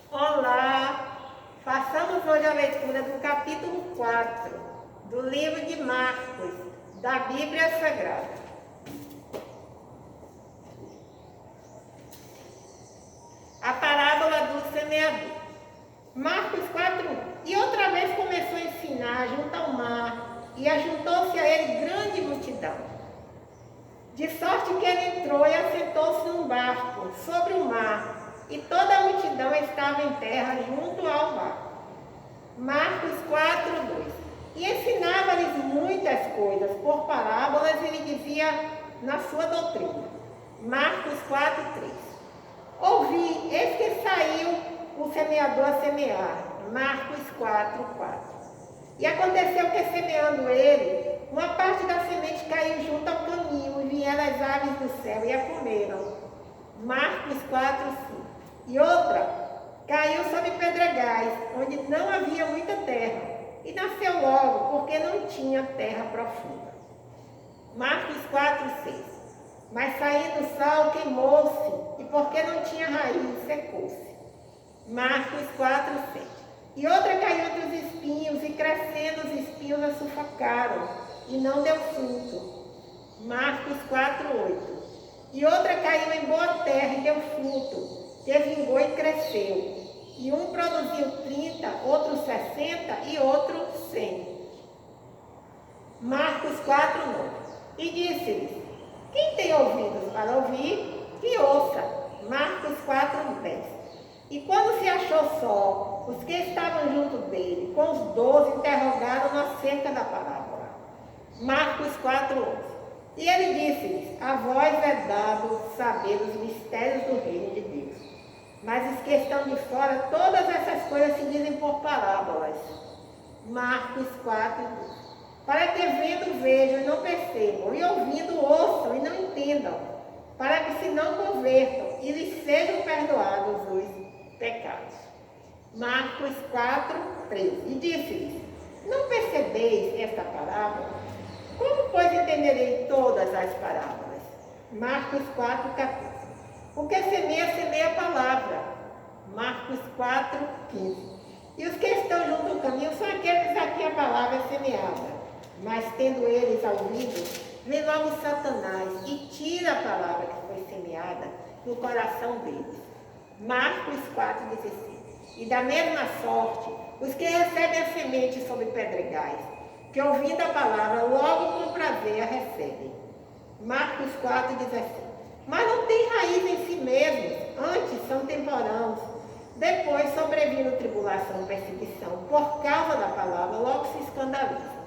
Olá! Façamos hoje a leitura do capítulo 4 do livro de Marcos, da Bíblia Sagrada. A parábola do semeador. Marcos 4:1. E outra vez começou a ensinar junto ao mar, e ajuntou-se a ele grande multidão. De sorte que ele entrou e assentou-se num barco sobre o mar, e toda a multidão estava em terra junto ao mar. Marcos 4:2. E ensinava-lhes muitas coisas por parábolas e lhe dizia na sua doutrina. Marcos 4:3. Ouvi, eis que saiu o semeador a semear. Marcos 4:4. E aconteceu que, semeando ele, uma parte da semente caiu junto ao caminho, e vieram as aves do céu e a comeram. Marcos 4:5. E outra caiu sobre pedregais, onde não havia muita terra, e nasceu logo, porque não tinha terra profunda. Marcos 4:6. Mas saindo o sol, queimou-se, e porque não tinha raiz, secou-se. Marcos 4:7. E outra caiu entre os espinhos, e crescendo os espinhos a sufocaram, e não deu fruto. Marcos 4:8. E outra caiu em boa terra e deu fruto, que vingou e cresceu. E um produziu 30, outro 60 e outro 100. Marcos 4:9. E disse-lhes: quem tem ouvidos para ouvir, que ouça. Marcos 4:10. E quando se achou só, os que estavam junto dele, com os 12, interrogaram acerca da parábola. Marcos 4:11. E ele disse-lhes: a vós é dado saber os mistérios do reino de Deus, mas os que estão de fora, todas essas coisas se dizem por parábolas. Marcos 4:12. Para que vendo vejam e não percebam, e ouvindo ouçam e não entendam, para que se não convertam e lhes sejam perdoados os pecados. Marcos 4:13. E disse-lhes: não percebeis esta parábola? Como, pois, entenderei todas as parábolas? Marcos 4:14. O que semeia, semeia a palavra. Marcos 4:15. E os que estão junto ao caminho são aqueles a quem a palavra é semeada. Mas, tendo eles ouvido, vem logo Satanás e tira a palavra que foi semeada no coração deles. Marcos 4:16. E da mesma sorte, os que recebem a semente sobre pedregais, que ouvindo a palavra, logo com prazer a recebem. Marcos 4:17. Mas não tem raiz em si mesmos, antes são temporãos. Depois, sobrevindo tribulação e perseguição, por causa da palavra, logo se escandalizam.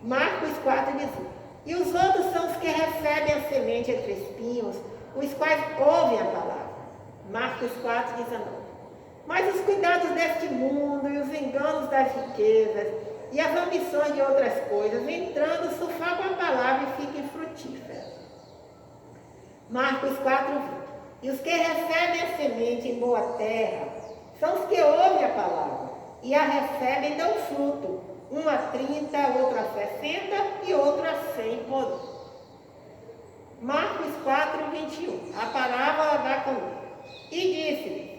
Marcos 4:18. E os outros são os que recebem a semente entre espinhos, os quais ouvem a palavra. Marcos 4:19. Mas os cuidados deste mundo e os enganos das riquezas e as ambições de outras coisas, entrando, sufocam a palavra e ficam infrutíferas. Marcos 4:20. E os que recebem a semente em boa terra são os que ouvem a palavra e a recebem e dão fruto, um a 30, outro a 60 e outro a 100 por um. Marcos 4:21. A parábola da candeia. E disse-lhe: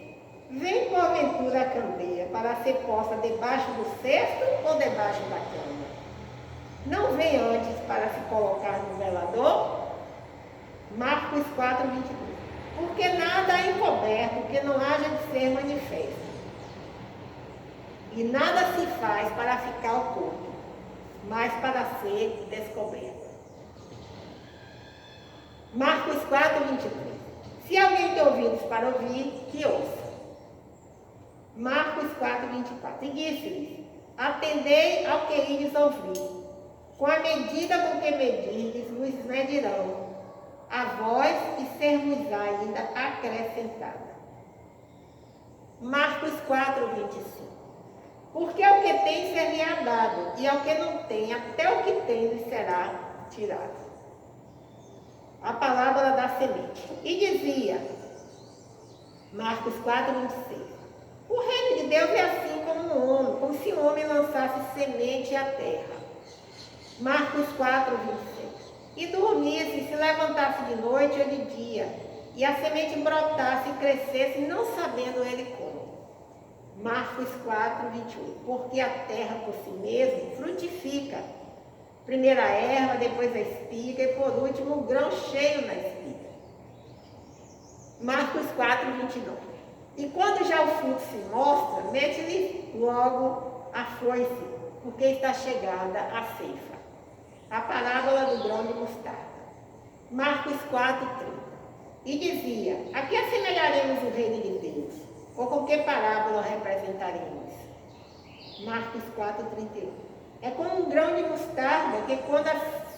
vem porventura a candeia para ser posta debaixo do cesto ou debaixo da cama? Não vem antes para se colocar no velador? Marcos 4:22. Porque nada há encoberto que não haja de ser manifesto, e nada se faz para ficar oculto, mas para ser descoberto. Marcos 4:23. Se alguém tem ouvidos para ouvir, que ouça. Marcos 4:24. E disse-lhes: atendei ao que ides ouvir. Com a medida com que medirdes, vos medirão a vós e ser-vos ainda acrescentada. Marcos 4:25. Porque ao que tem ser-lhe-á dado, e ao que não tem, até o que tem lhe será tirado. A palavra da semente. E dizia, Marcos 4:26. O reino de Deus é assim como um homem, como se um homem lançasse semente à terra. Marcos 4:26. E dormisse, se levantasse de noite ou de dia, e a semente brotasse e crescesse, não sabendo ele como. Marcos 4, 28. Porque a terra por si mesma frutifica. Primeiro a erva, depois a espiga e por último o grão cheio na espiga. Marcos 4, 29. E quando já o fruto se mostra, mete-lhe logo a foice, porque está chegada a ceifa. A parábola do grão de mostarda. Marcos 4, 30. E dizia: a que assemelharemos o reino de Deus? Ou com que parábola representaremos? Marcos 4, 31. É como um grão de mostarda que, quando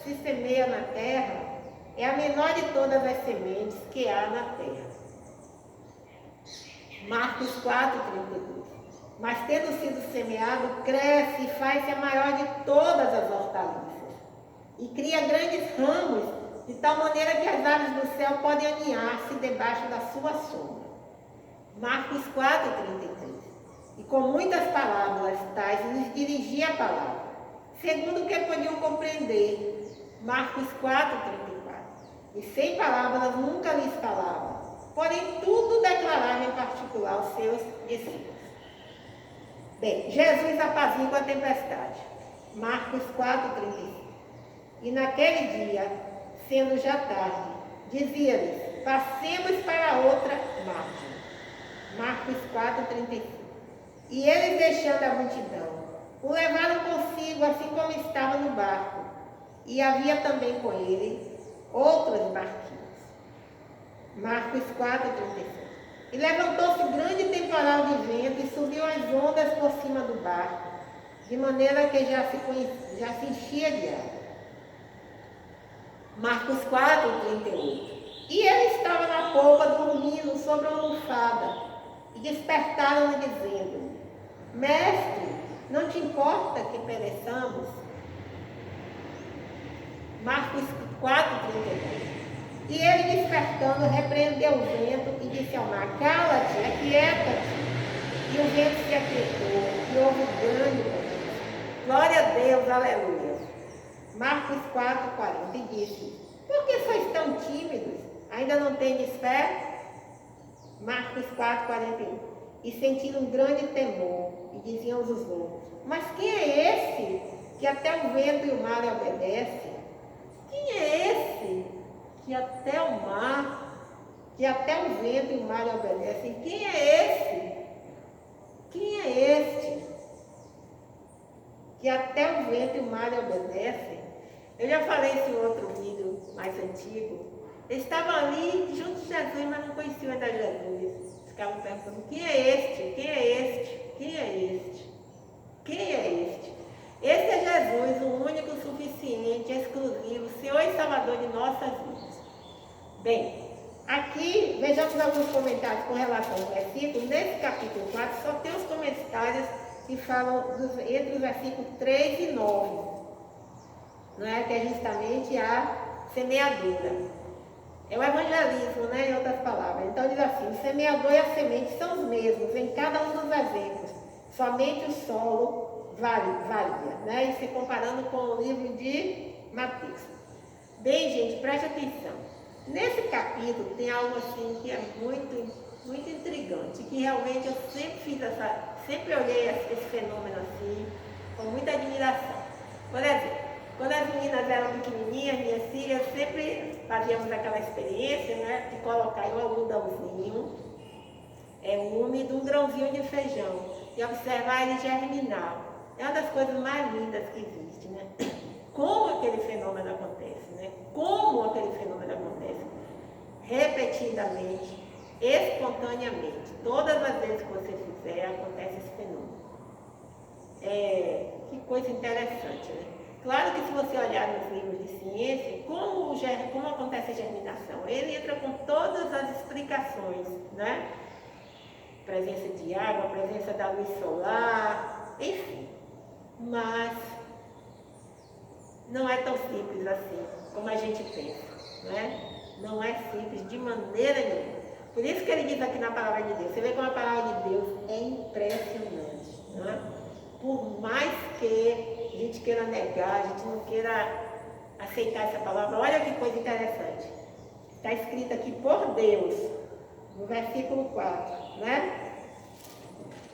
se semeia na terra, é a menor de todas as sementes que há na terra. Marcos 4, 32. Mas tendo sido semeado, cresce e faz-se a maior de todas as hortaliças. E cria grandes ramos, de tal maneira que as aves do céu podem aninhar-se debaixo da sua sombra. Marcos 4, 33. E com muitas parábolas tais lhes dirigia a palavra, segundo o que podiam compreender. Marcos 4, 34. E sem parábolas nunca lhes falava, porém tudo declarava em particular aos seus discípulos. Bem, Jesus apazigua a tempestade. Marcos 4, 35. E naquele dia, sendo já tarde, dizia-lhes: passemos para a outra margem. Marcos 4, 35. E eles, deixando a multidão, o levaram consigo, assim como estava no barco, e havia também com ele outros barquinhos. Marcos 4, 36. E levantou-se grande temporal de vento e subiu as ondas por cima do barco, de maneira que já se enchia de água. Marcos 4, 38. E ele estava na polpa dormindo sobre uma almofada, e despertaram-lhe dizendo: Mestre, não te importa que pereçamos? Marcos 4, 32. E ele, despertando, repreendeu o vento e disse ao mar: cala-te, aquieta-te. E o vento se aquietou, e houve grande tempestade. Glória a Deus, aleluia. Marcos 4, 40. E disse: por que sois tão tímidos? Ainda não tendes fé? Marcos 4, 41. E sentiram um grande temor, e diziam uns aos outros: mas quem é esse que até o vento e o mar lhe obedecem? Quem é esse que até o vento e o mar lhe obedecem? Quem é esse? Quem é este que até o vento e o mar lhe obedecem? Eu já falei isso em outro vídeo mais antigo. Eles estavam ali junto de Jesus, mas não conheciam ainda Jesus. Ficavam pensando: quem é este? Quem é este? Quem é este? Quem é este? Esse é Jesus, o único, suficiente, exclusivo, Senhor e Salvador de nossas vidas. Bem, aqui vejamos alguns comentários com relação ao versículo. Nesse capítulo 4 só tem os comentários que falam entre os versículos 3 e 9, não é? Que é justamente a semeadura. É o evangelismo, né? Em outras palavras. Então diz assim: o semeador e a semente são os mesmos em cada um dos exemplos. Somente o solo varia, né? E se comparando com o livro de Mateus. Bem, gente, preste atenção. Nesse capítulo tem algo assim que é muito, muito intrigante, que realmente eu sempre olhei esse fenômeno assim, com muita admiração. Por exemplo, quando as meninas eram pequenininhas, minhas filhas, sempre fazíamos aquela experiência, né, de colocar em um algodãozinho úmido um grãozinho de feijão e observar ele germinar. É uma das coisas mais lindas que existe, né? Como aquele fenômeno acontece, né? Como aquele fenômeno acontece? Repetidamente, espontaneamente. Todas as vezes que você fizer, acontece esse fenômeno. Que coisa interessante, né? Claro que se você olhar nos livros de ciência, como acontece a germinação, ele entra com todas as explicações, né? Presença de água, presença da luz solar, enfim. Mas não é tão simples assim como a gente pensa, né? Não é simples de maneira nenhuma. Por isso que ele diz aqui na palavra de Deus. Você vê como a palavra de Deus é impressionante, né? Por mais que a gente queira negar, a gente não queira aceitar essa palavra, olha que coisa interessante. Está escrito aqui por Deus, no versículo 4, né?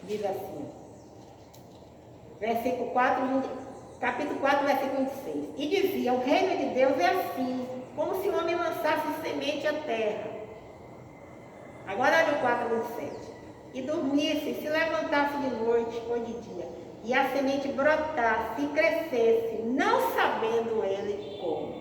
diz assim, versículo 4, capítulo 4, versículo 26. E dizia, o reino de Deus é assim, como se o homem lançasse semente à terra. Agora olha o 4, 27. E dormisse, se levantasse de noite ou de dia, e a semente brotasse e crescesse, não sabendo ele como.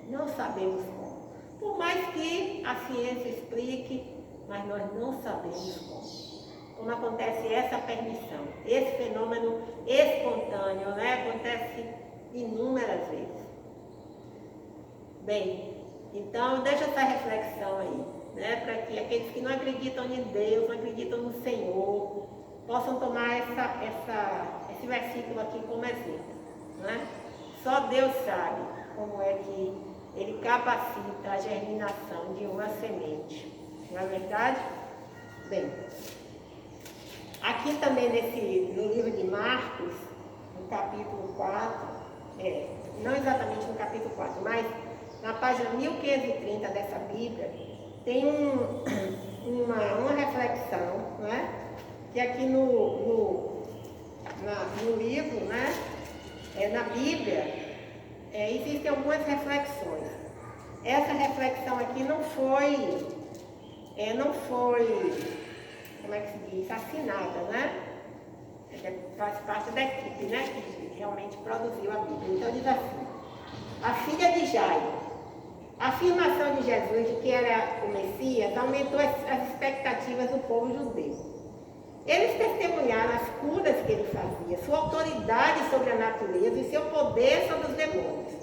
Não sabemos como. Por mais que a ciência explique, mas nós não sabemos como acontece essa permissão, esse fenômeno espontâneo, né? Acontece inúmeras vezes. Bem, então deixa essa reflexão aí, né? Para que aqueles que não acreditam em Deus, não acreditam no Senhor, possam tomar esse versículo aqui como exemplo, né? Só Deus sabe como é que Ele capacita a germinação de uma semente, não é verdade? Bem, aqui também no livro de Marcos, no capítulo 4, não exatamente no capítulo 4, mas na página 1530 dessa Bíblia, tem uma reflexão, né? Que aqui no livro, né? Na Bíblia, existem algumas reflexões. Essa reflexão aqui não foi, como é que se diz, assinada, né? Faz parte da equipe, né? Que realmente produziu a Bíblia. Então diz assim, a filha de Jairo. A afirmação de Jesus de que era o Messias aumentou as expectativas do povo judeu. Eles testemunharam as curas que ele fazia, sua autoridade sobre a natureza e seu poder sobre os demônios.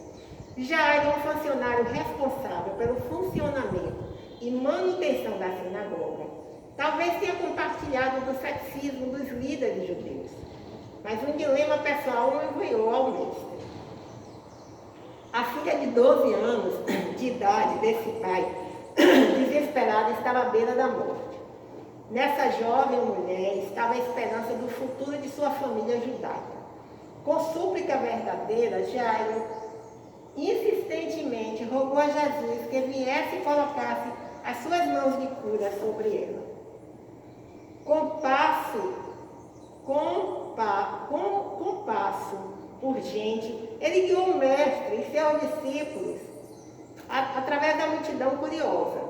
Jairo, um funcionário responsável pelo funcionamento e manutenção da sinagoga, talvez tenha compartilhado do ceticismo dos líderes judeus, mas um dilema pessoal o enviou ao mestre. A filha de 12 anos de idade desse pai, desesperada, estava à beira da morte. Nessa jovem mulher estava a esperança do futuro de sua família judaica. Com súplica verdadeira, Jairo insistentemente rogou a Jesus que viesse e colocasse as suas mãos de cura sobre ela. Com passo urgente, ele guiou o mestre e seus discípulos através da multidão curiosa.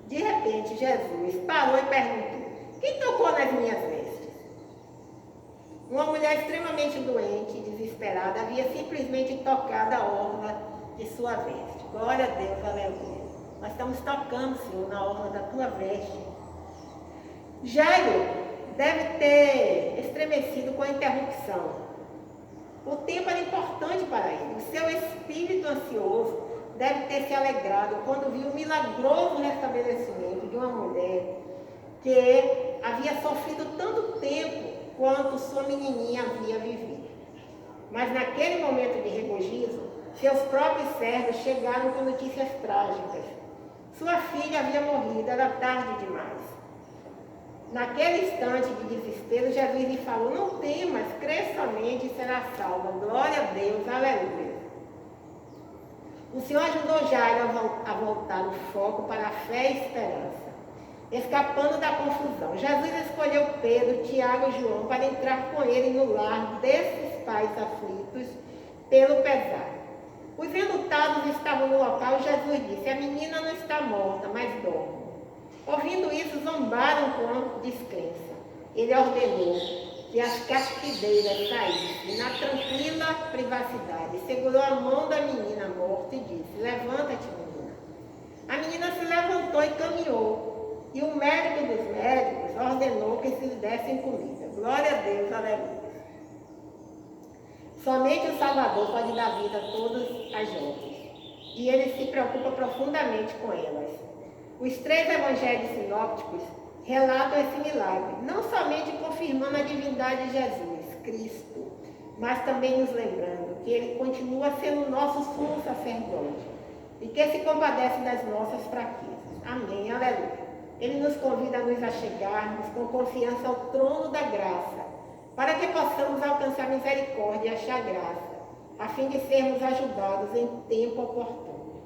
De repente, Jesus parou e perguntou, quem tocou nas minhas vestes? Uma mulher extremamente doente e desesperada havia simplesmente tocado a orla de sua veste. Glória a Deus, aleluia. Nós estamos tocando, Senhor, na orla da tua veste. Jairo deve ter estremecido com a interrupção. O tempo era importante para ele. O seu espírito ansioso deve ter se alegrado quando viu o milagroso restabelecimento de uma mulher que havia sofrido tanto tempo quanto sua menininha havia vivido. Mas naquele momento de regozijo, seus próprios servos chegaram com notícias trágicas. Sua filha havia morrido, era tarde demais. Naquele instante de desespero, Jesus lhe falou, não temas, crê somente e será salva. Glória a Deus, aleluia. O Senhor ajudou Jairo a voltar o foco para a fé e esperança, escapando da confusão. Jesus escolheu Pedro, Tiago e João para entrar com ele no lar desses pais aflitos pelo pesar. Os enlutados estavam no local e Jesus disse, a menina não está morta, mas dorme. Ouvindo isso, zombaram com descrença. Ele ordenou que as caspideiras saíssem na tranquila privacidade. Segurou a mão da menina morta e disse, levanta-te, menina. A menina se levantou e caminhou. E o médico dos médicos ordenou que se lhe dessem comida. Glória a Deus, aleluia. Somente o Salvador pode dar vida a todas as jovens. E ele se preocupa profundamente com elas. Os 3 evangelhos sinópticos relatam esse milagre, não somente confirmando a divindade de Jesus, Cristo, mas também nos lembrando que ele continua sendo o nosso sumo sacerdote e que se compadece das nossas fraquezas. Amém, aleluia. Ele nos convida a nos achegarmos com confiança ao trono da graça, para que possamos alcançar misericórdia e achar graça, a fim de sermos ajudados em tempo oportuno.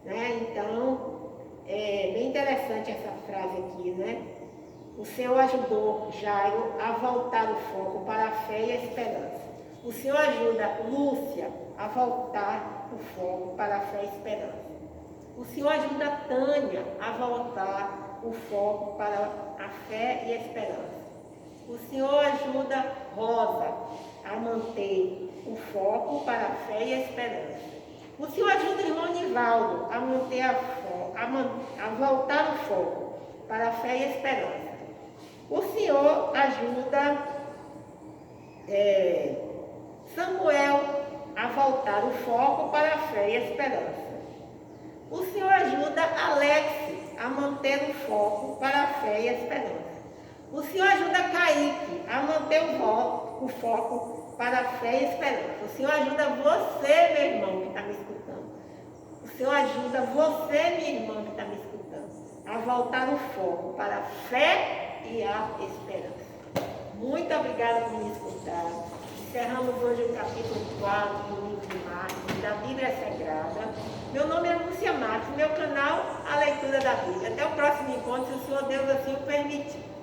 Então, é bem interessante essa frase aqui, né? O Senhor ajudou Jairo a voltar o foco para a fé e a esperança. O Senhor ajuda Lúcia a voltar o foco para a fé e a esperança. O Senhor ajuda Tânia a voltar o foco para a fé e a esperança. O Senhor ajuda Rosa a manter o foco para a fé e a esperança. O Senhor ajuda o irmão Nivaldo a manter a voltar o foco para a fé e a esperança. O Senhor ajuda Samuel a voltar o foco para a fé e a esperança. O Senhor ajuda Alex a manter o foco para a fé e a esperança. O Senhor ajuda Kaique a manter o foco para a fé e a esperança. O Senhor ajuda você, meu irmão, que está me escutando. O Senhor ajuda você, minha irmã, que está me escutando, a voltar o foco para a fé e a esperança. Muito obrigada por me escutar. Encerramos hoje o capítulo 4 do livro de Marcos, da Bíblia Sagrada. Meu nome é Lúcia Marques, meu canal, a leitura da Bíblia. Até o próximo encontro, se o Senhor Deus assim o permitir.